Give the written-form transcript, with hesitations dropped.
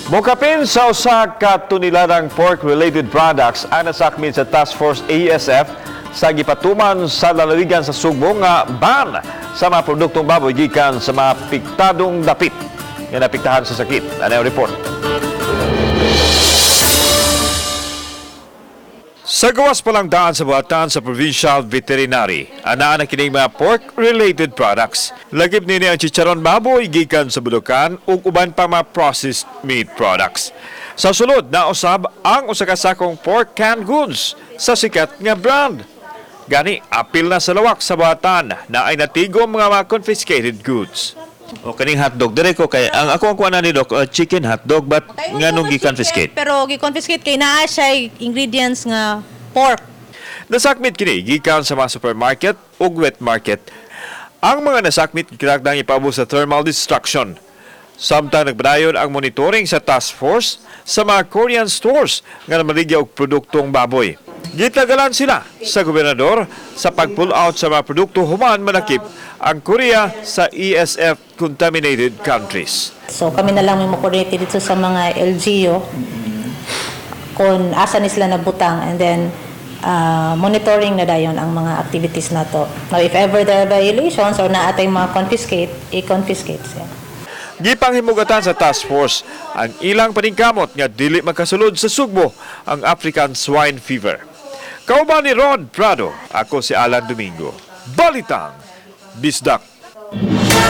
Mukapin sa usa ka tuniladang pork-related products ang nasakmit sa Task Force ASF sa gipatuman sa lalawigan sa Sugbo nga ban sa mga produktong baboy gikan sa mga piktadong dapit nga napiktahan sa sakit. Ano yung report? Sa gawas palang daan sa buhatan sa Provincial Veterinary, anaan na kining mga pork-related products. Lagip nini ang chicharon baboy gikan sa Bulacan ug uban pa mga processed meat products. Sa sulod, nausab ang usa ka sakong pork canned goods sa sikat nga brand. Gani, apil na sa lawak sa buhatan na ay natigom mga confiscated goods. O kaning hotdog dire ko kay ang ako ang kuha ni Doc, chicken hotdog but nganong gi-confiscate? Pero gi-confiscate kay naa siya ingredients nga pork. Nasakmit kini gikan sa mga supermarket ug wet market. Ang mga nasakmit kinahanglan ipaabot sa thermal destruction. Samtang nagbadayon ang monitoring sa task force sa mga Korean stores nga namaligya og produktong baboy. Gitagalan sila sa gobernador sa pag-pull out sa mga produkto human manakip ang Korea sa ESF contaminated countries. So kami na lang may mo-coordinate dito sa mga LGU kung asa ni sila nabutang, and then monitoring na dayon ang mga activities nato. Now if ever there are violations or naatay mga confiscate, i-confiscate siya. Gipanghimugatan sa task force ang ilang paningkamot nga dili makasulod sa Sugbo ang African swine fever. Kauban ni Rod Prado, ako si Alan Domingo. Balitang Bisdak.